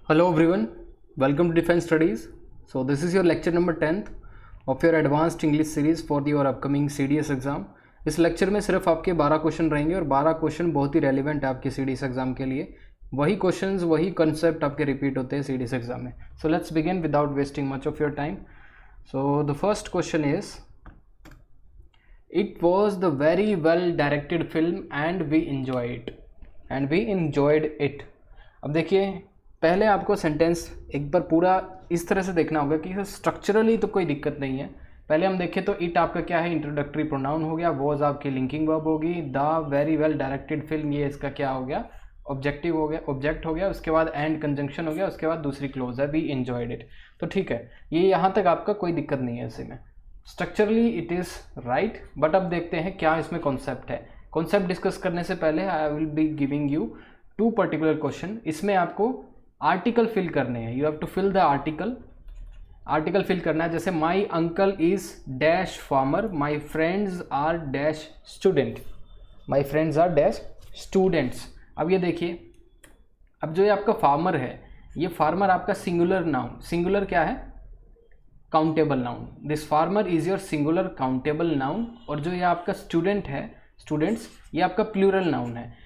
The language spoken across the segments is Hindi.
Hello everyone, welcome to Defense Studies. So this is your lecture number 10th of your advanced English series for your upcoming CDS exam. इस लेक्चर में सिर्फ आपके 12 क्वेश्चन रहेंगे और 12 क्वेश्चन बहुत ही रेलिवेंट है आपके CDS एग्ज़ाम के लिए। वही क्वेश्चंस वही कंसेप्ट आपके रिपीट होते हैं CDS एग्ज़ाम में। So let's begin without wasting much of your time. So the first question is, it was the very well directed film and we enjoyed it. अब देखिए, पहले आपको सेंटेंस एक बार पूरा इस तरह से देखना होगा कि स्ट्रक्चरली तो कोई दिक्कत नहीं है। पहले हम देखें तो इट आपका क्या है, इंट्रोडक्टरी प्रोनाउन हो गया, वॉज आपकी लिंकिंग वर्ब होगी, the very well directed film ये इसका क्या हो गया, ऑब्जेक्टिव हो गया, ऑब्जेक्ट हो गया, उसके बाद एंड कंजंक्शन हो गया, उसके बाद दूसरी क्लोज है वी एंजॉयड इट। तो ठीक है, ये यहाँ तक आपका कोई दिक्कत नहीं है इसी में, structurally it is right. But अब देखते हैं क्या इसमें कॉन्सेप्ट है। कॉन्सेप्ट डिस्कस करने से पहले I will be giving you 2 particular question. इसमें आपको आर्टिकल फिल करने हैं, you have to fill the article fill करना है। जैसे my uncle is dash farmer, my friends are dash student, my friends are dash students. अब ये देखिए, अब जो ये आपका फार्मर है, ये फार्मर आपका सिंगुलर नाउन, सिंगुलर क्या है, countable noun. This farmer is your singular countable noun. और जो ये आपका स्टूडेंट है, स्टूडेंट्स, ये आपका प्लूरल नाउन है।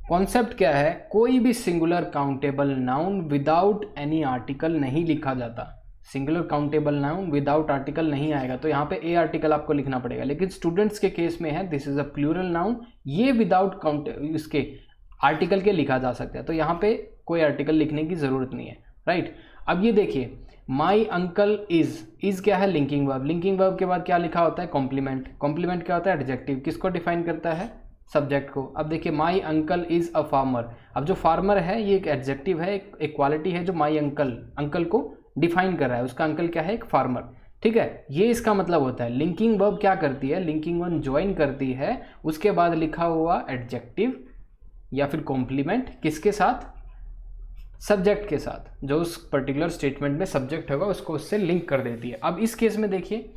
कॉन्सेप्ट क्या है, कोई भी singular countable noun without any article नहीं लिखा जाता। Singular countable noun without article नहीं आएगा, तो यहाँ पे ए आर्टिकल आपको लिखना पड़ेगा। लेकिन स्टूडेंट्स के केस में है, this is a plural noun, ये विदाउट काउंट इसके आर्टिकल के लिखा जा सकता है, तो यहाँ पे कोई आर्टिकल लिखने की जरूरत नहीं है, राइट। अब ये देखिए, माई अंकल इज क्या है, लिंकिंग वर्ब। लिंकिंग वर्ब के बाद क्या लिखा होता है, कॉम्प्लीमेंट। कॉम्प्लीमेंट क्या होता है, एडजेक्टिव। किसको डिफाइन करता है, सब्जेक्ट को। अब देखिए, माई अंकल इज अ फार्मर। अब जो फार्मर है ये एक एडजेक्टिव है, एक क्वालिटी है जो माई अंकल को डिफाइन कर रहा है। उसका अंकल क्या है, एक फार्मर, ठीक है। ये इसका मतलब होता है। लिंकिंग वर्ब क्या करती है, लिंकिंग वर्ब ज्वाइन करती है, उसके बाद लिखा हुआ एडजेक्टिव या फिर कॉम्प्लीमेंट किसके साथ, सब्जेक्ट के साथ। जो उस पर्टिकुलर स्टेटमेंट में सब्जेक्ट होगा उसको उससे लिंक कर देती है। अब इस केस में देखिए,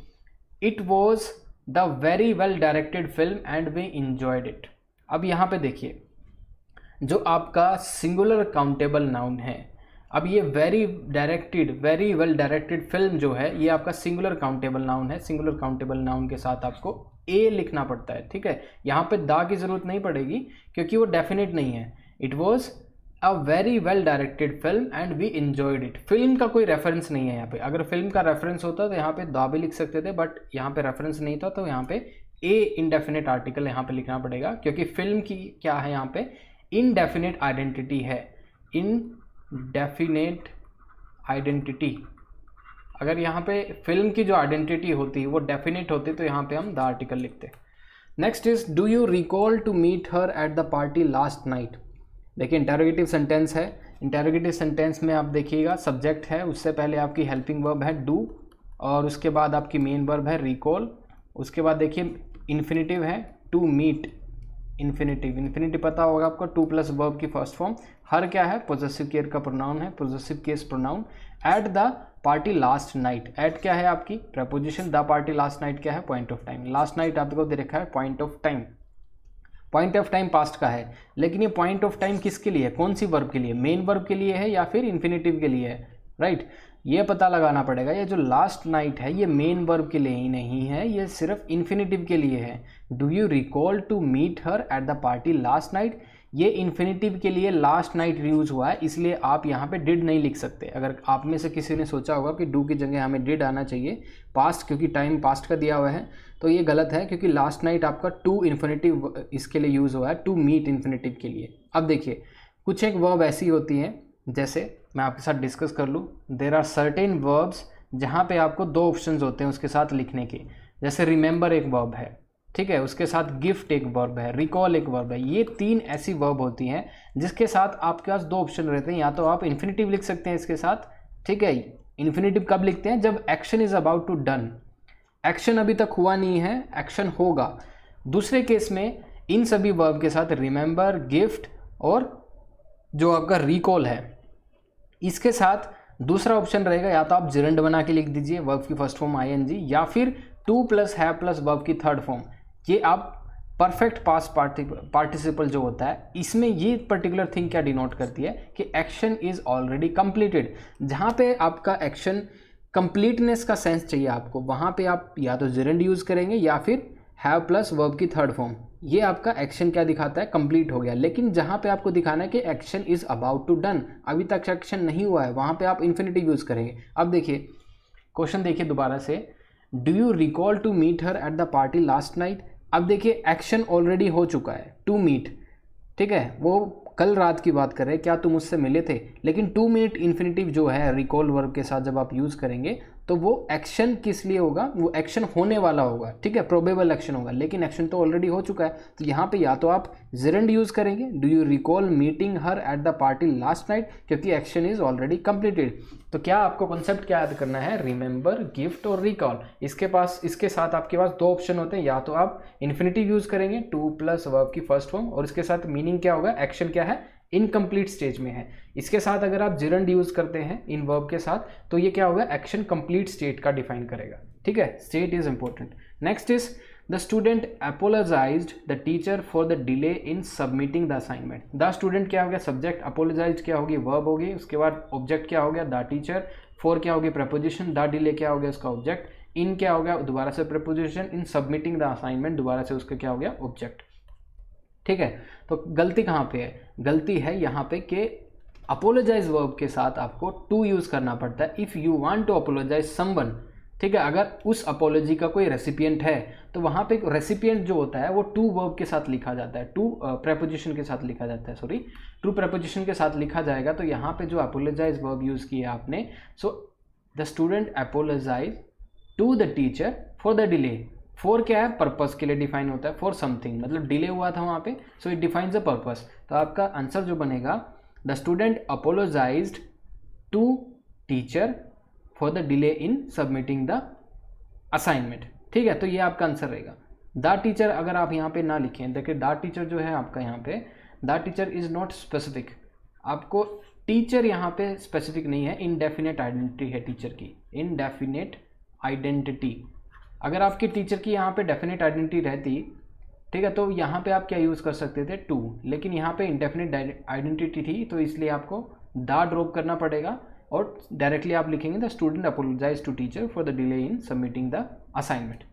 it was the very well directed film and we enjoyed it. अब यहाँ पे देखिए, जो आपका सिंगुलर काउंटेबल नाउन है, अब ये वेरी वेल डायरेक्टेड फिल्म जो है, ये आपका सिंगुलर काउंटेबल नाउन है। सिंगुलर काउंटेबल नाउन के साथ आपको ए लिखना पड़ता है, ठीक है। यहाँ पे दा की जरूरत नहीं पड़ेगी क्योंकि वो डेफिनेट नहीं है। It was a very well directed film and we enjoyed it. Film का कोई रेफरेंस नहीं है यहाँ पे। अगर फिल्म का रेफरेंस होता तो यहाँ पे दा भी लिख सकते थे, बट यहाँ पे रेफरेंस नहीं था, तो यहाँ पे ए इनडेफिनेट आर्टिकल यहाँ पे लिखना पड़ेगा, क्योंकि फिल्म की क्या है, यहाँ पे इनडेफिनेट आइडेंटिटी है। इनडेफिनेट आइडेंटिटी, अगर यहाँ पे फिल्म की जो आइडेंटिटी होती वो डेफिनेट होती तो यहाँ पे हम द आर्टिकल लिखते। Next is, do you recall to meet her at the party last night. देखिए, इंटेरोगेटिव सेंटेंस है। इंटेरोगेटिव सेंटेंस में आप देखिएगा, सब्जेक्ट है, उससे पहले आपकी हेल्पिंग वर्ब है डू, और उसके बाद आपकी मेन वर्ब है रिकॉल। उसके बाद देखिए इन्फिनेटिव है टू मीट। इन्फिनेटिव पता होगा आपको, टू प्लस वर्ब की फर्स्ट फॉर्म। हर क्या है, पोजेसिव केयर का प्रोनाउन है, possessive case pronoun. At the party last night, at क्या है आपकी preposition, the party last night क्या है, point of time. Last night आपको दे रखा है point of time. Point of time past का है, लेकिन ये पॉइंट ऑफ टाइम किसके लिए है, कौन सी वर्ब के लिए, मेन वर्ब के लिए है या फिर इन्फिनेटिव के लिए है, राइट। ये पता लगाना पड़ेगा। ये जो लास्ट नाइट है ये मेन वर्ब के लिए ही नहीं है, ये सिर्फ इन्फिनेटिव के लिए है। Do you recall to meet her at the party last night, ये इन्फिनेटिव के लिए लास्ट नाइट यूज हुआ है, इसलिए आप यहाँ पे डिड नहीं लिख सकते। अगर आप में से किसी ने सोचा होगा कि डू की जगह हमें डिड आना चाहिए पास्ट, क्योंकि टाइम पास्ट का दिया हुआ है, तो ये गलत है, क्योंकि लास्ट नाइट आपका टू इन्फिनेटिव इसके लिए यूज़ हुआ है, टू मीट इन्फिनेटिव के लिए। अब देखिए, कुछ एक वर्ब ऐसी होती हैं, जैसे मैं आपके साथ डिस्कस कर लूँ, देर आर सर्टेन वर्ब्स जहाँ पे आपको 2 ऑप्शंस होते हैं उसके साथ लिखने के। जैसे रिमेंबर एक वर्ब है, ठीक है, उसके साथ गिफ्ट एक वर्ब है, रिकॉल एक वर्ब है। ये 3 ऐसी वर्ब होती हैं जिसके साथ आपके पास 2 ऑप्शन रहते हैं, या तो आप इन्फिनेटिव लिख सकते हैं इसके साथ, ठीक है। इन्फिनेटिव कब लिखते हैं, जब action is about to done, action अभी तक हुआ नहीं है, एक्शन होगा। दूसरे केस में इन सभी वर्ब के साथ रिमेंबर, गिफ्ट और जो आपका रिकॉल है, इसके साथ दूसरा ऑप्शन रहेगा, या तो आप जिरंड बना के लिख दीजिए वर्ब की फर्स्ट फॉर्म आईएनजी, या फिर टू प्लस है प्लस वर्ब की थर्ड फॉर्म। ये आप परफेक्ट पास्ट पार्टिसिपल जो होता है, इसमें ये पर्टिकुलर थिंग क्या डिनोट करती है कि एक्शन इज ऑलरेडी कंप्लीटेड। जहाँ पे आपका एक्शन कंप्लीटनेस का सेंस चाहिए आपको, वहाँ पे आप या तो जेरेंड यूज़ करेंगे या फिर हैव प्लस वर्ब की थर्ड फॉर्म। ये आपका एक्शन क्या दिखाता है, कंप्लीट हो गया। लेकिन जहाँ पे आपको दिखाना है कि action is about to done, अभी तक एक्शन नहीं हुआ है, वहाँ पे आप इन्फिनिटिव यूज़ करेंगे। अब देखिए क्वेश्चन देखिए दोबारा से, do you recall to meet her at the party last night. अब देखिए एक्शन ऑलरेडी हो चुका है, टू मीट, ठीक है, वो कल रात की बात कर रहे हैं, क्या तुम उससे मिले थे। लेकिन 2 मिनट इन्फिनिटिव जो है रिकॉल वर्ब के साथ जब आप यूज़ करेंगे तो वो एक्शन किस लिए होगा, वो एक्शन होने वाला होगा, ठीक है, प्रोबेबल एक्शन होगा। लेकिन एक्शन तो ऑलरेडी हो चुका है, तो यहाँ पे या तो आप जेरेंड यूज़ करेंगे, do you recall meeting her at the party last night, क्योंकि एक्शन इज ऑलरेडी कंप्लीटेड। तो क्या आपको कॉन्सेप्ट क्या याद करना है, रिमेंबर, गिफ्ट और रिकॉल। इसके साथ आपके पास 2 ऑप्शन होते हैं, या तो आप इन्फिनिटिव यूज़ करेंगे, टू प्लस वर्ब की फर्स्ट फॉर्म, और इसके साथ मीनिंग क्या होगा, एक्शन क्या है, इनकम्प्लीट स्टेज में है। इसके साथ अगर आप जिरंड यूज करते हैं इन वर्ब के साथ, तो ये क्या होगा, एक्शन कंप्लीट स्टेट का डिफाइन करेगा, ठीक है, state is important. Next is the student apologised the teacher for the delay in submitting the assignment. The student क्या हो गया, सब्जेक्ट, अपोलोजाइज क्या होगी, वर्ब होगी, उसके बाद ऑब्जेक्ट क्या हो गया, द टीचर, फॉर क्या होगी, प्रपोजिशन, द डिले क्या हो गया, उसका ऑब्जेक्ट, इन क्या हो गया, दोबारा से preposition, in submitting the assignment, दोबारा से उसका क्या हो गया, ऑब्जेक्ट, ठीक है। तो गलती कहाँ पे है, गलती है यहाँ पे कि अपोलोजाइज वर्ब के साथ आपको टू यूज़ करना पड़ता है if you want to apologise someone, ठीक है। अगर उस अपोलॉजी का कोई रेसिपिएंट है तो वहाँ पे रेसिपिएंट जो होता है वो टू वर्ब के साथ लिखा जाता है, टू प्रेपोजिशन के साथ लिखा जाता है, सॉरी, टू प्रेपोजिशन के साथ लिखा जाएगा। तो यहाँ पे जो अपोलोजाइज वर्ब यूज़ किया आपने, so the student apologise to the teacher for the delay. For क्या है, पर्पस के लिए डिफाइन होता है, फॉर समथिंग, मतलब डिले हुआ था वहाँ पे, so it defines a purpose. तो आपका आंसर जो बनेगा, the student apologised to teacher for the delay in submitting the assignment, ठीक है। तो ये आपका आंसर रहेगा। द टीचर अगर आप यहाँ पे ना लिखें, देखिए द टीचर जो है आपका यहाँ पे, the teacher is not specific, आपको टीचर यहाँ पे स्पेसिफिक नहीं है, इनडेफिनेट आइडेंटिटी है टीचर की, इनडेफिनेट आइडेंटिटी। अगर आपके टीचर की यहाँ पे डेफिनेट आइडेंटिटी रहती, ठीक है, तो यहाँ पे आप क्या यूज़ कर सकते थे, टू, लेकिन यहाँ पे इंडेफिनेट आइडेंटिटी थी, तो इसलिए आपको द ड्रॉप करना पड़ेगा और डायरेक्टली आप लिखेंगे the student apologise to teacher for the delay in submitting the assignment.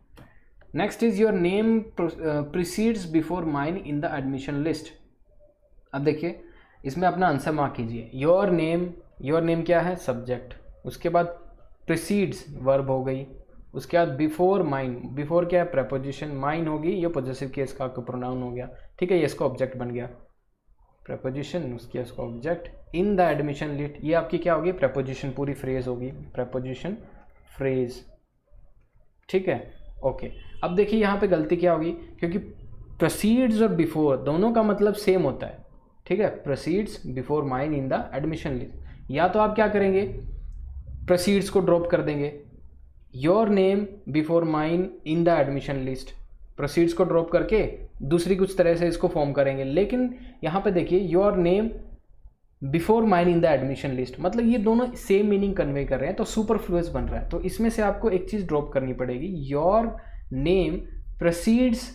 Next is your name precedes before mine in the admission list. अब देखिए इसमें अपना आंसर मार्क कीजिए। योर नेम क्या है, सब्जेक्ट, उसके बाद प्रीसीड्स वर्ब हो गई, उसके बाद बिफोर माइन, बिफोर क्या है, प्रपोजिशन, माइन होगी, ये पॉजेसिव केस का आपका प्रोनाउन हो गया, ठीक है, ये इसका ऑब्जेक्ट बन गया, प्रपोजिशन, उसके इसका object, in the admission list, ये आपकी क्या होगी, प्रपोजिशन, पूरी फ्रेज होगी, प्रपोजिशन फ्रेज, ठीक है, ओके। अब देखिए यहाँ पे गलती क्या होगी, क्योंकि प्रोसीड्स और बिफोर दोनों का मतलब सेम होता है, ठीक है, proceeds before mine in the admission list. या तो आप क्या करेंगे, प्रोसीड्स को ड्रॉप कर देंगे, your name before mine in the admission list, proceeds को ड्रॉप करके दूसरी कुछ तरह से इसको फॉर्म करेंगे। लेकिन यहाँ पे देखिए your name before mine in the admission list, मतलब ये दोनों सेम मीनिंग कन्वे कर रहे हैं, तो सुपरफ्लुअस बन रहा है। तो इसमें से आपको एक चीज़ ड्रॉप करनी पड़ेगी, your name proceeds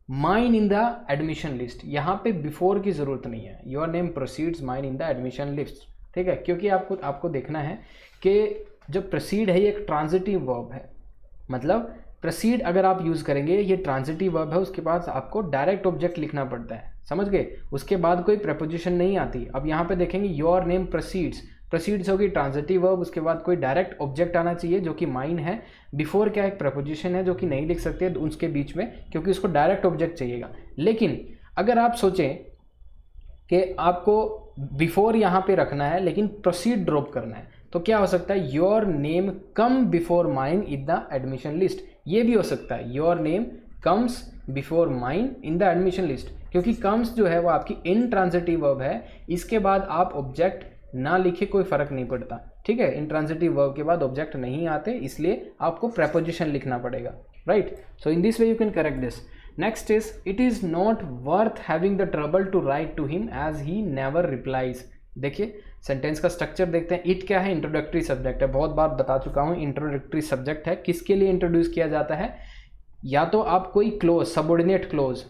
mine in the admission list, यहाँ पे बिफोर की ज़रूरत नहीं है, your name proceeds mine in the admission list, ठीक है, क्योंकि आपको देखना है कि जो प्रोसीड है ये एक ट्रांजिटिव वर्ब है, मतलब प्रोसीड अगर आप यूज़ करेंगे, ये ट्रांजिटिव वर्ब है, उसके बाद आपको डायरेक्ट ऑब्जेक्ट लिखना पड़ता है, समझ गए, उसके बाद कोई प्रपोजिशन नहीं आती। अब यहाँ पे देखेंगे योर नेम प्रोसीड्स होगी ट्रांजिटिव वर्ब, उसके बाद कोई डायरेक्ट ऑब्जेक्ट आना चाहिए जो कि माइन है, बिफोर क्या एक प्रपोजिशन है जो कि नहीं लिख सकते उसके बीच में, क्योंकि उसको डायरेक्ट ऑब्जेक्ट चाहिएगा। लेकिन अगर आप सोचें कि आपको बिफोर यहाँ पे रखना है लेकिन प्रोसीड ड्रॉप करना है, तो क्या हो सकता है, your name come before mine in the admission list, ये भी हो सकता है, your name comes before mine in the admission list, क्योंकि कम्स जो है वो आपकी इनट्रांजिटिव वर्ब है, इसके बाद आप ऑब्जेक्ट ना लिखे कोई फर्क नहीं पड़ता, ठीक है, इनट्रांजिटिव वर्ब के बाद ऑब्जेक्ट नहीं आते, इसलिए आपको प्रपोजिशन लिखना पड़ेगा, right. So in this way you can correct this. Next is it is not worth having the trouble to write to him as he never replies. देखिए सेंटेंस का स्ट्रक्चर देखते हैं। इट क्या है, इंट्रोडक्टरी सब्जेक्ट है, बहुत बार बता चुका हूँ, इंट्रोडक्टरी सब्जेक्ट है, किसके लिए इंट्रोड्यूस किया जाता है, या तो आप कोई क्लोज सबॉर्डिनेट क्लोज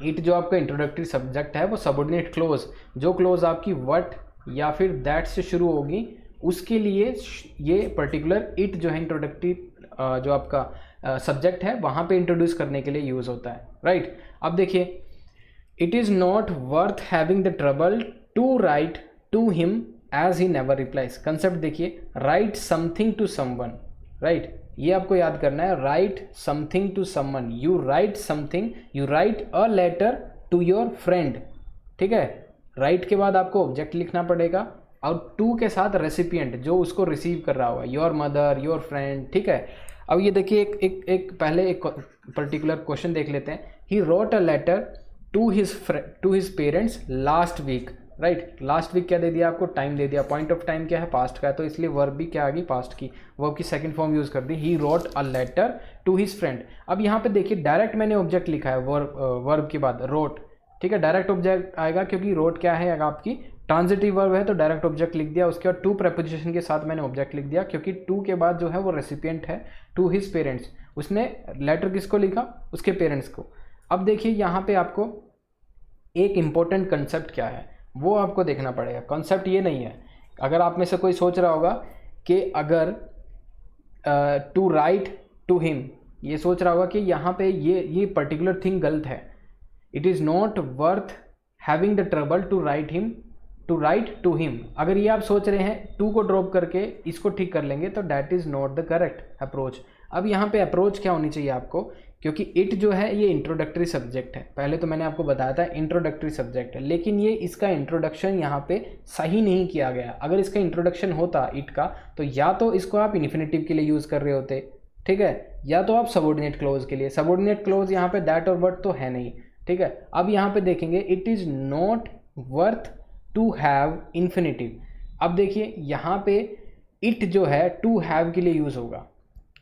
इट जो आपका इंट्रोडक्टरी सब्जेक्ट है वो सबॉर्डिनेट क्लोज, जो क्लोज आपकी व्हाट या फिर दैट से शुरू होगी, उसके लिए ये पर्टिकुलर इट जो है इंट्रोडक्टरी जो आपका सब्जेक्ट है वहाँ पे इंट्रोड्यूस करने के लिए यूज़ होता है, राइट। अब देखिए, it is not worth having the trouble to write to him as he never replies. Concept देखिए, write something to someone, right, ये आपको याद करना है, write something to someone, you write something, you write a letter to your friend, ठीक है। राइट के बाद आपको ऑब्जेक्ट लिखना पड़ेगा और टू के साथ रेसिपिएंट जो उसको रिसीव कर रहा होगा, योर मदर, योर फ्रेंड, ठीक है। अब ये देखिए एक पहले एक पर्टिकुलर क्वेश्चन देख लेते हैं। He wrote a letter to his parents last week, right. Last week क्या दे दिया आपको, टाइम दे दिया, पॉइंट ऑफ टाइम क्या है, पास्ट का है, तो इसलिए वर्ब भी क्या आ गई, पास्ट की, वर्ब की सेकंड फॉर्म यूज़ कर दी, he wrote a letter to his friend. अब यहाँ पे देखिए डायरेक्ट मैंने ऑब्जेक्ट लिखा है वर्ब के बाद रोट, ठीक है, डायरेक्ट ऑब्जेक्ट आएगा क्योंकि रोट क्या है, अगर आपकी ट्रांजिटिव वर्ब है तो डायरेक्ट ऑब्जेक्ट लिख दिया, उसके बाद टू प्रेपोजिशन के साथ मैंने ऑब्जेक्ट लिख दिया क्योंकि टू के बाद जो है वो रेसिपिएंट है, टू हिज पेरेंट्स, उसने लेटर किसको लिखा, उसके पेरेंट्स को। अब देखिए यहाँ पे आपको एक इम्पोर्टेंट कंसेप्ट क्या है वो आपको देखना पड़ेगा। कंसेप्ट ये नहीं है, अगर आप में से कोई सोच रहा होगा कि अगर टू राइट टू हिम, ये सोच रहा होगा कि यहाँ पे ये पर्टिकुलर थिंग गलत है, it is not worth having the trouble to write to him. अगर ये आप सोच रहे हैं टू को ड्रॉप करके इसको ठीक कर लेंगे तो that is not the correct approach. अब यहाँ पे अप्रोच क्या होनी चाहिए आपको, क्योंकि इट जो है ये इंट्रोडक्टरी सब्जेक्ट है, पहले तो मैंने आपको बताया था इंट्रोडक्टरी सब्जेक्ट है, लेकिन ये इसका इंट्रोडक्शन यहाँ पे सही नहीं किया गया। अगर इसका इंट्रोडक्शन होता इट का तो या तो इसको आप इन्फिनेटिव के लिए यूज़ कर रहे होते, ठीक है, या तो आप सबॉर्डिनेट क्लोज के लिए। सबॉर्डिनेट क्लोज यहाँ पे दैट और वर्ड तो है नहीं, ठीक है। अब यहाँ पे देखेंगे it is not worth to have infinitive. अब देखिए यहाँ पे इट जो है टू हैव के लिए यूज़ होगा,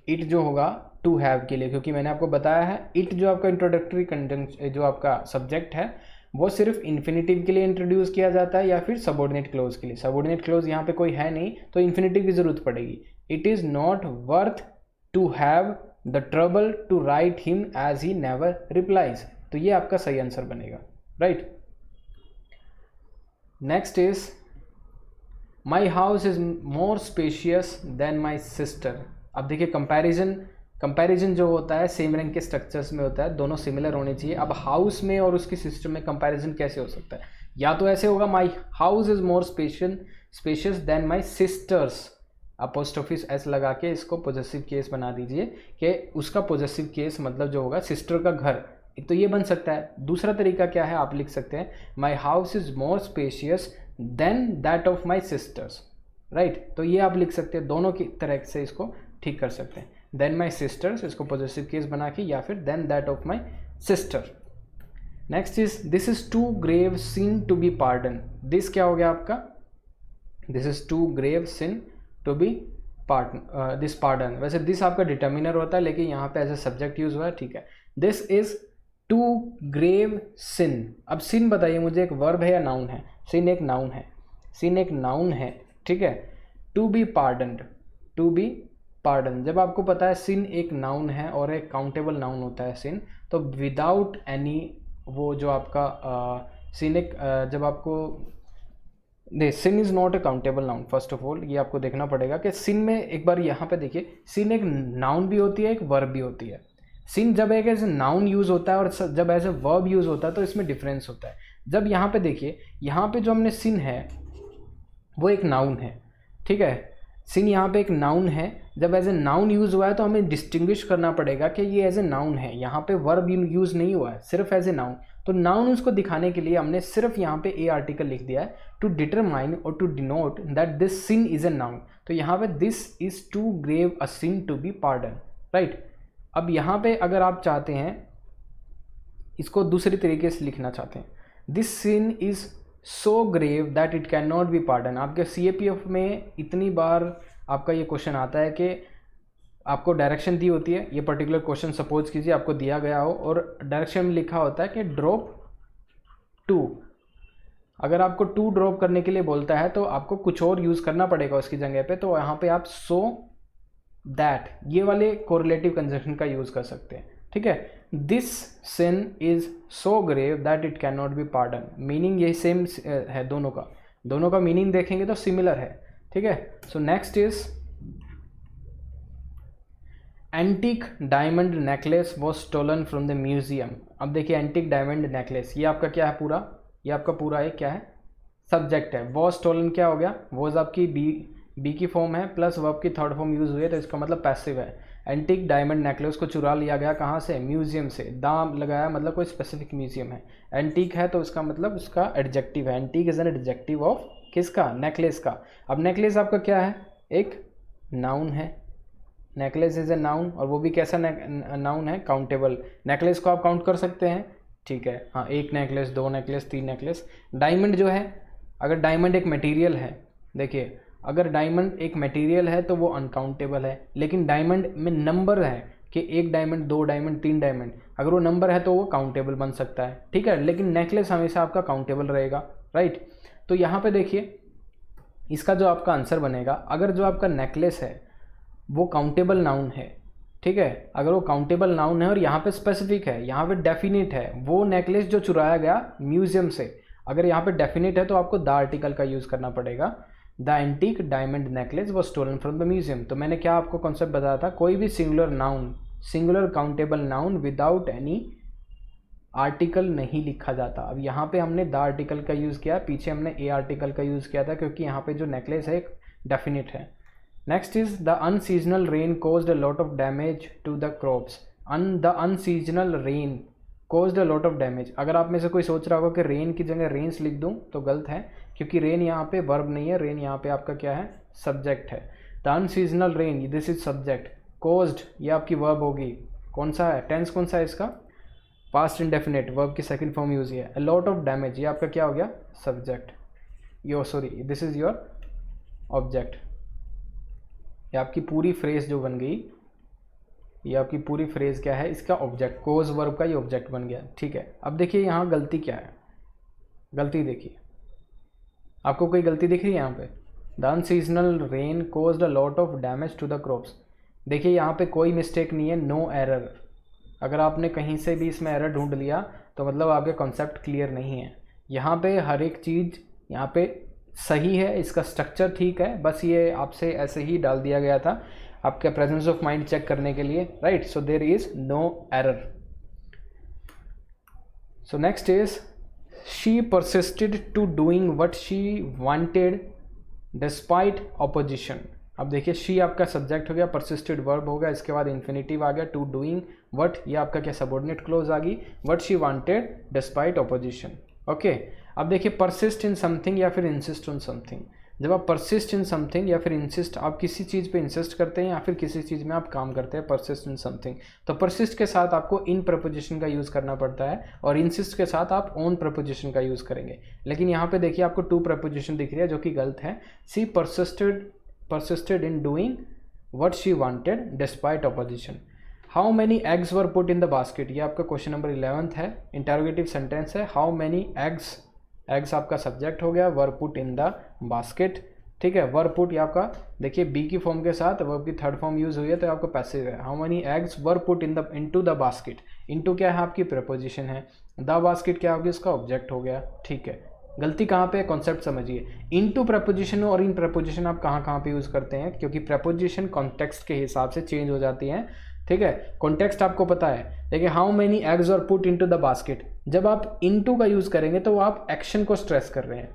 इट जो होगा टू हैव के लिए, क्योंकि मैंने आपको बताया है इट जो आपका इंट्रोडक्टरी कंजंक्शन जो आपका सब्जेक्ट है वो सिर्फ इन्फिनेटिव के लिए इंट्रोड्यूस किया जाता है या फिर सबॉर्डिनेट क्लोज के लिए। सबॉर्डिनेट क्लोज यहाँ पे कोई है नहीं तो इन्फिनेटिव की ज़रूरत पड़ेगी। It is not worth to have the trouble to write him as he never replies, तो ये आपका सही आंसर बनेगा, right. Next is my house is more spacious than my sister. अब देखिए कंपैरिजन जो होता है सेम रैंक के स्ट्रक्चर्स में होता है, दोनों सिमिलर होने चाहिए। अब हाउस में और उसकी सिस्टर में कंपैरिजन कैसे हो सकता है, या तो ऐसे होगा my house is more spacious than my sister's, apostrophe's S लगा के इसको पॉजेसिव केस बना दीजिए कि उसका पॉजेसिव केस मतलब जो होगा सिस्टर का घर, तो ये बन सकता है। दूसरा तरीका क्या है, आप लिख सकते हैं my house is more spacious than that of my sisters, right. तो ये आप लिख सकते हैं, दोनों की तरह से इसको ठीक कर सकते हैं। देन माई सिस्टर्स इसको पॉजिटिव केस बना के, या फिर than that of my sister. Next is this is too grave sin to be pardon. This क्या हो गया आपका, this is too grave sin to be this pardon. वैसे दिस आपका डिटर्मिनर होता है लेकिन यहाँ पे एज ए सब्जेक्ट यूज हुआ है, ठीक है। दिस इज टू ग्रेव सिन। अब सिन बताइए मुझे, एक वर्ब है या नाउन है? सिन एक नाउन है, सिन एक नाउन है, ठीक है। To be pardoned, to be pardon, जब आपको पता है सिन एक नाउन है और एक काउंटेबल नाउन होता है सिन, तो विदाउट एनी वो जो आपका सिन एक जब आपको दे, sin is not a countable noun. First of all ये आपको देखना पड़ेगा कि सिन में, एक बार यहाँ पे देखिए, सिन एक नाउन भी होती है, एक वर्ब भी होती है। सिन जब एक एज ए नाउन यूज़ होता है और जब एज ए वर्ब यूज़ होता है तो इसमें डिफरेंस होता है। जब यहाँ पे देखिए, यहाँ पे जो हमने सिन है वो एक नाउन है, ठीक है। सिन यहाँ पे एक नाउन है, जब एज ए नाउन यूज़ हुआ है तो हमें डिस्टिंग्विश करना पड़ेगा कि ये एज ए नाउन है, यहाँ पे वर्ब यूज़ नहीं हुआ है, सिर्फ एज ए नाउन। तो नाउन उसको दिखाने के लिए हमने सिर्फ यहाँ पे ए आर्टिकल लिख दिया है, टू डिटरमाइन और to denote that this sin is a noun. तो यहाँ पे this is too grave a sin to be pardon, right. अब यहाँ पे अगर आप चाहते हैं इसको दूसरी तरीके से लिखना चाहते हैं, this sin is so grave that it can not be pardon. आपके CAPF में इतनी बार आपका ये क्वेश्चन आता है कि आपको डायरेक्शन दी होती है, ये पर्टिकुलर क्वेश्चन सपोज कीजिए आपको दिया गया हो और डायरेक्शन में लिखा होता है कि ड्रॉप टू। अगर आपको टू ड्रॉप करने के लिए बोलता है तो आपको कुछ और यूज़ करना पड़ेगा उसकी जगह पे, तो यहाँ पे आप सो दैट, ये वाले कोरिलेटिव कंजंक्शन का यूज़ कर सकते हैं, ठीक है। This sin is so grave that it can not be pardon, meaning यही सेम है दोनों का मीनिंग देखेंगे तो सिमिलर है, ठीक है। So next is antique diamond necklace was stolen from the museum. अब देखिए एंटीक डायमंड नेकलेस, ये आपका क्या है पूरा, ये आपका पूरा एक क्या है, सब्जेक्ट है। वॉज स्टोलन क्या हो गया, वॉज आपकी बी की फॉर्म है प्लस वर्ब की थर्ड फॉर्म यूज हुई है, तो इसका मतलब पैसिव है। एंटीक डायमंड नेकलेस को चुरा लिया गया कहाँ से, म्यूजियम से। दाम लगाया मतलब कोई स्पेसिफिक म्यूजियम है। एंटीक है तो उसका मतलब उसका एडजेक्टिव है, antique is an adjective of किसका, नेकलेस का। अब नेकलेस आपका क्या है, एक नाउन है, नेकलेस इज ए नाउन, और वो भी कैसा नाउन है, काउंटेबल। नेकलेस को आप काउंट कर सकते हैं, ठीक है, हाँ, एक नेकलेस, दो नेकलेस, तीन नेकलेस। डायमंड जो है, अगर डायमंड एक मटेरियल है, देखिए अगर डायमंड एक मटेरियल है तो वो अनकाउंटेबल है, लेकिन डायमंड में नंबर है कि एक डायमंड, दो डायमंड, तीन डायमंड, अगर वो नंबर है तो वो काउंटेबल बन सकता है, ठीक है, लेकिन नेकलेस हमेशा आपका काउंटेबल रहेगा, राइट। तो यहाँ पे देखिए इसका जो आपका आंसर बनेगा, अगर जो आपका नेकलेस है वो काउंटेबल नाउन है, ठीक है, अगर वो काउंटेबल नाउन है और यहाँ पे स्पेसिफिक है, यहाँ पे डेफिनिट है, वो नेकलेस जो चुराया गया म्यूजियम से, अगर यहाँ पे डेफिनिट है तो आपको द आर्टिकल का यूज़ करना पड़ेगा। The antique diamond necklace was stolen from the museum. तो मैंने क्या आपको कॉन्सेप्ट बताया था, कोई भी singular noun, singular countable noun without any article नहीं लिखा जाता। अब यहाँ पे हमने द आर्टिकल का यूज़ किया, पीछे हमने ए आर्टिकल का यूज़ किया था, क्योंकि यहाँ पे जो नेकलेस है एक डेफिनिट है। Next is the unseasonal rain caused a lot of damage to the crops. The unseasonal rain caused a lot of damage. अगर आप में से कोई सोच रहा होगा कि रेन की जगह रेन्स लिख दूं, तो गलत है, क्योंकि रेन यहाँ पे वर्ब नहीं है, रेन यहाँ पे आपका क्या है, सब्जेक्ट है। The unseasonal rain, this is subject. Caused, ये आपकी वर्ब होगी, कौन सा है, टेंस कौन सा है इसका, पास्ट इंडेफिनिट, वर्ब की सेकंड फॉर्म यूज है। अ लॉट ऑफ डैमेज, ये आपका क्या हो गया, subject. Yo sorry, this is your object. ये आपकी पूरी फ्रेज जो बन गई, ये आपकी पूरी फ्रेज क्या है, इसका ऑब्जेक्ट, कोज वर्ब का ये ऑब्जेक्ट बन गया, ठीक है। अब देखिए यहाँ गलती क्या है, गलती देखिए, आपको कोई गलती दिख रही है यहाँ पे, the unseasonal rain caused a lot of damage to the crops. देखिए यहाँ पे कोई मिस्टेक नहीं है, नो एरर। अगर आपने कहीं से भी इसमें एरर ढूंढ लिया तो मतलब आपके कॉन्सेप्ट क्लियर नहीं है। यहाँ पे हर एक चीज़ यहाँ पे सही है, इसका स्ट्रक्चर ठीक है, बस ये आपसे ऐसे ही डाल दिया गया था आपके प्रेजेंस ऑफ माइंड चेक करने के लिए, right. So there is no error. So next is she persisted to doing what she wanted despite opposition. अब देखिए शी आपका सब्जेक्ट हो गया, परसिस्टेड वर्ब होगा, इसके बाद इन्फिनिटिव आ गया, टू डूइंग व्हाट, ये आपका क्या सबऑर्डिनेट क्लोज आ गई, what she wanted despite opposition, okay. अब देखिए परसिस्ट इन समथिंग या फिर इंसिस्ट ऑन समथिंग। जब आप परसिस्ट इन समथिंग या फिर इंसिस्ट, आप किसी चीज़ पे इंसिस्ट करते हैं या फिर किसी चीज़ में आप काम करते हैं, परसिस्ट इन समथिंग, तो परसिस्ट के साथ आपको इन प्रपोजिशन का यूज़ करना पड़ता है और इंसिस्ट के साथ आप ऑन प्रपोजिशन का यूज़ करेंगे। लेकिन यहाँ पे देखिए आपको टू प्रपोजिशन दिख रही है जो कि गलत है। सी persisted in doing what she wanted despite opposition. How many eggs were put in the basket? ये आपका क्वेश्चन नंबर 11 है, इंटरोगेटिव सेंटेंस है। How many eggs, eggs आपका सब्जेक्ट हो गया, were put in the basket, ठीक है। were put ये आपका देखिए बी की फॉर्म के साथ वर्ब की थर्ड फॉर्म यूज हुई है तो आपका पैसिव है। How many eggs were put in the into the basket, into क्या है आपकी प्रपोजिशन है, the basket क्या होगी इसका ऑब्जेक्ट हो गया, ठीक है। गलती कहाँ पे है, कॉन्सेप्ट समझिए। इनटू प्रपोजिशन और इन प्रपोजिशन आप कहाँ कहाँ पे यूज़ करते हैं, क्योंकि प्रपोजिशन कॉन्टेक्स्ट के हिसाब से चेंज हो जाती हैं, ठीक है। कॉन्टेक्स्ट आपको पता है। देखिए how many eggs are put into the basket, जब आप इनटू का यूज़ करेंगे तो आप एक्शन को स्ट्रेस कर रहे हैं,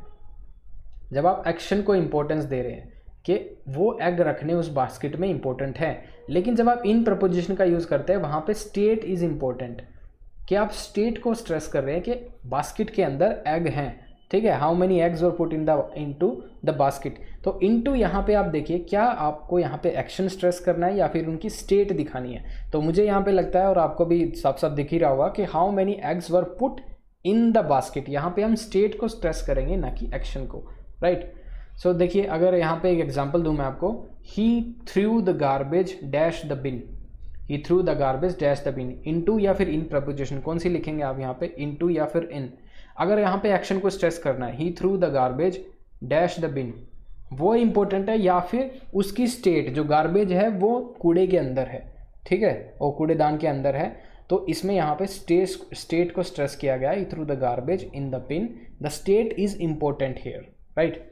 जब आप एक्शन को इंपॉर्टेंस दे रहे हैं कि वो एग रखने उस बास्केट में इंपॉर्टेंट है। लेकिन जब आप इन प्रपोजिशन का यूज़ करते हैं वहाँ पे स्टेट इज़ इंपॉर्टेंट, कि आप स्टेट को स्ट्रेस कर रहे हैं कि बास्केट के अंदर एग हैं, ठीक है। How many eggs were put into the basket, तो इनटू यहाँ पे आप देखिए क्या आपको यहाँ पे एक्शन स्ट्रेस करना है या फिर उनकी स्टेट दिखानी है। तो मुझे यहाँ पे लगता है और आपको भी साफ साफ दिख ही रहा होगा कि how many eggs were put in the basket, यहाँ पे हम स्टेट को स्ट्रेस करेंगे ना कि एक्शन को, राइट। सो देखिए अगर यहाँ पे एक एग्जाम्पल दूँ मैं आपको, he threw the garbage dash the bin, he threw the garbage dash the bin. Into या फिर इन प्रपोजिशन कौन सी लिखेंगे आप यहाँ पे, इनटू या फिर इन। अगर यहाँ पे एक्शन को स्ट्रेस करना है, he threw the garbage dash the bin, वो इम्पोर्टेंट है, या फिर उसकी स्टेट जो गार्बेज है वो कूड़े के अंदर है, ठीक है, और कूड़ेदान के अंदर है। तो इसमें यहाँ पे स्टेट को स्ट्रेस किया गया है, through the garbage in the pin the state is important here, right.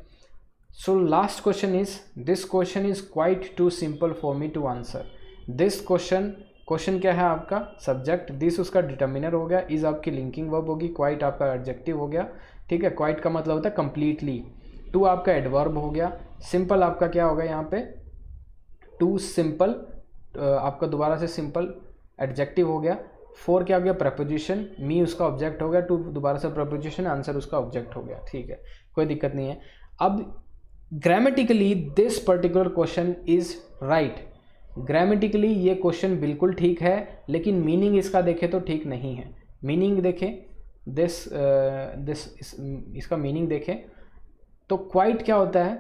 So last question is, this question is quite too simple for me to answer. This question क्या है आपका, सब्जेक्ट, दिस उसका डिटर्मिनर हो गया, इज आपकी लिंकिंग वर्ब होगी, क्वाइट आपका एडजेक्टिव हो गया, ठीक है, क्वाइट का मतलब होता है कंप्लीटली, टू आपका एडवर्ब हो गया, सिंपल आपका क्या होगा यहाँ पे, टू सिंपल आपका दोबारा से सिंपल एडजेक्टिव हो गया, फोर क्या हो गया प्रपोजिशन, मी उसका ऑब्जेक्ट हो गया, टू दोबारा से प्रपोजिशन, आंसर उसका ऑब्जेक्ट हो गया, ठीक है, कोई दिक्कत नहीं है। अब grammatically this particular question is right, grammatically ये क्वेश्चन बिल्कुल ठीक है, लेकिन मीनिंग इसका देखें तो ठीक नहीं है। मीनिंग देखें, इसका मीनिंग देखें तो क्वाइट क्या होता है,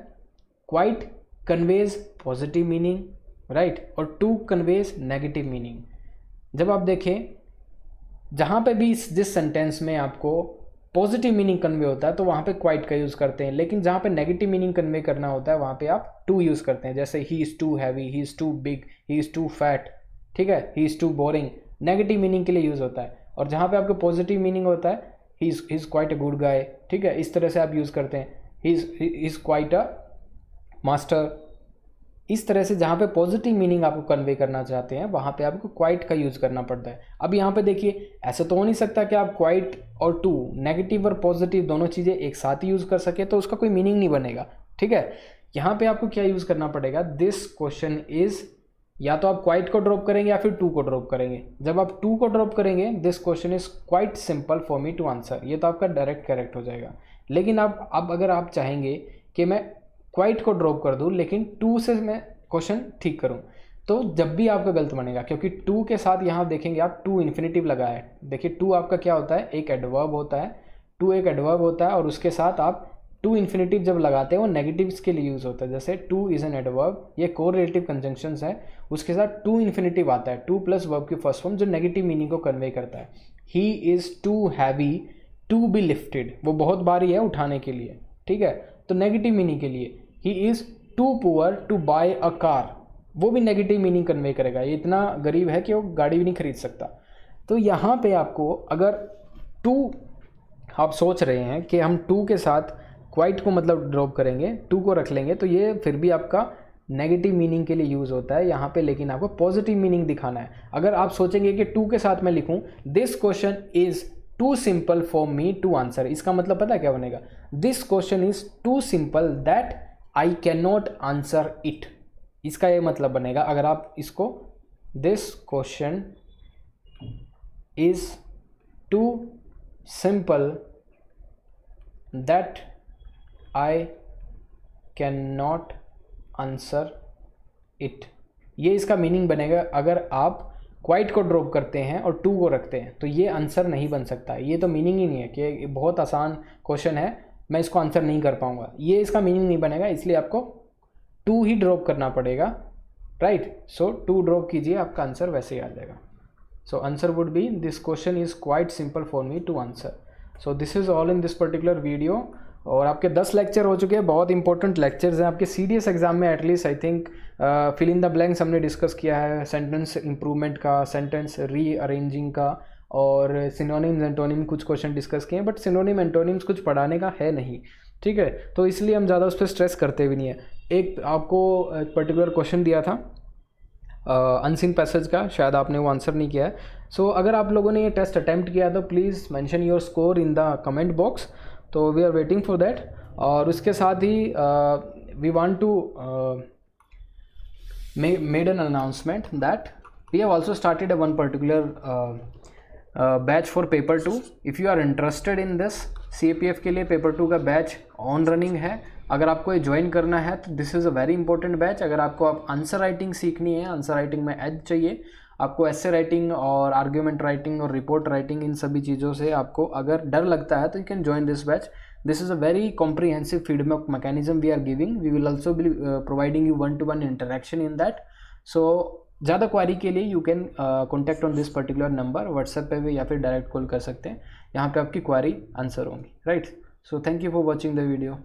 quite conveys positive meaning, right, और टू कन्वेज नेगेटिव मीनिंग। जब आप देखें जहाँ पे भी जिस सेंटेंस में आपको पॉजिटिव मीनिंग कन्वे होता है तो वहाँ पे क्वाइट का यूज़ करते हैं, लेकिन जहाँ पे नेगेटिव मीनिंग कन्वे करना होता है वहाँ पे आप टू यूज़ करते हैं, जैसे he is too heavy, he is too big, he is too fat, ठीक है, he is too boring, negative meaning के लिए यूज़ होता है। और जहाँ पे आपको पॉजिटिव मीनिंग होता है, he is quite a good guy, ठीक है, इस तरह से आप यूज़ करते हैं, he is quite a master. इस तरह से जहाँ पे पॉजिटिव मीनिंग आपको कन्वे करना चाहते हैं वहाँ पे आपको क्वाइट का यूज़ करना पड़ता है। अब यहाँ पे देखिए, ऐसा तो हो नहीं सकता कि आप क्वाइट और टू, नेगेटिव और पॉजिटिव दोनों चीज़ें एक साथ ही यूज़ कर सके, तो उसका कोई मीनिंग नहीं बनेगा, ठीक है। यहाँ पे आपको क्या यूज़ करना पड़ेगा, दिस क्वेश्चन इज, या तो आप क्वाइट को ड्रॉप करेंगे या फिर टू को ड्रॉप करेंगे। जब आप टू को ड्रॉप करेंगे, this question is quite simple for me to answer, ये तो आपका डायरेक्ट करेक्ट हो जाएगा। लेकिन अब अगर आप चाहेंगे कि मैं क्वाइट को ड्रॉप कर दूँ लेकिन टू से मैं क्वेश्चन ठीक करूं, तो जब भी आपका गलत बनेगा, क्योंकि टू के साथ यहाँ देखेंगे आप टू इन्फिनेटिव लगा है। देखिए टू आपका क्या होता है, एक एडवर्ब होता है, टू एक एडवर्ब होता है, और उसके साथ आप टू इन्फिनेटिव जब लगाते हैं वो नेगेटिव्स के लिए यूज़ होता है। जैसे टू इज़ एन एडवर्ब, ये कोरिलेटिव कंजंक्शंस है, उसके साथ टू इन्फिनेटिव आता है, टू प्लस वर्ब की फर्स्ट फॉर्म, जो नेगेटिव मीनिंग को कन्वे करता है। He is too heavy to be lifted, वो बहुत भारी है उठाने के लिए, ठीक है, तो नेगेटिव मीनिंग के लिए। He is too poor to buy a car, वो भी नेगेटिव मीनिंग कन्वे करेगा, ये इतना गरीब है कि वो गाड़ी भी नहीं खरीद सकता। तो यहाँ पे आपको अगर टू, आप सोच रहे हैं कि हम टू के साथ क्वाइट को मतलब ड्रॉप करेंगे, टू को रख लेंगे, तो ये फिर भी आपका नेगेटिव मीनिंग के लिए यूज़ होता है यहाँ पे, लेकिन आपको पॉजिटिव मीनिंग दिखाना है। अगर आप सोचेंगे कि टू के साथ मैं लिखूँ this question is too simple for me to answer, इसका मतलब पता है क्या बनेगा, this question is too simple that I can not answer it, इसका ये मतलब बनेगा। अगर आप इसको this question is too simple that I can not answer it, ये इसका मीनिंग बनेगा। अगर आप क्वाइट को ड्रॉप करते हैं और टू को रखते हैं तो ये आंसर नहीं बन सकता, ये तो मीनिंग ही नहीं है कि बहुत आसान क्वेश्चन है, मैं इसको आंसर नहीं कर पाऊंगा, ये इसका मीनिंग नहीं बनेगा, इसलिए आपको टू ही ड्रॉप करना पड़ेगा, राइट। सो टू ड्रॉप कीजिए, आपका आंसर वैसे ही आ जाएगा। So answer would be this question is quite simple for me to answer. So this is all in this particular video. और आपके 10 लेक्चर हो चुके हैं, बहुत इंपॉर्टेंट लेक्चर्स हैं आपके CDS एग्जाम में, at least I think fill in the blanks हमने डिस्कस किया है, सेंटेंस इंप्रूवमेंट का, सेंटेंस रीअरेंजिंग का, और सिनोनिम्स एंटोनिम कुछ क्वेश्चन डिस्कस किए हैं, बट सिनोनिम एंटोनिम्स कुछ पढ़ाने का है नहीं, ठीक है, तो इसलिए हम ज़्यादा उस पर स्ट्रेस करते भी नहीं है। एक आपको पर्टिकुलर क्वेश्चन दिया था अनसीन पैसेज का, शायद आपने वो आंसर नहीं किया है। सो अगर आप लोगों ने ये टेस्ट अटैम्प्ट किया तो please mention your score in the comment box, तो we are waiting for that. और उसके साथ ही we want to made an announcement that we have also started one particular batch for paper 2। If you are interested in this, CAPF के लिए पेपर 2 का बैच ऑन रनिंग है। अगर आपको ये ज्वाइन करना है तो this is a very important batch. अगर आपको आप आंसर राइटिंग सीखनी है, आंसर राइटिंग में एज चाहिए आपको, ऐसे राइटिंग और आर्ग्यूमेंट राइटिंग और रिपोर्ट राइटिंग, इन सभी चीज़ों से आपको अगर डर लगता है तो you can join this batch. This is a very comprehensive feedback mechanism we are giving. We will also be providing you 1-to-1 interaction in that. So ज़्यादा क्वारी के लिए you can contact on this particular number, WhatsApp पे भी या फिर डायरेक्ट कॉल कर सकते हैं, यहाँ पे आपकी क्वारी आंसर होंगी, right. So thank you for watching the video.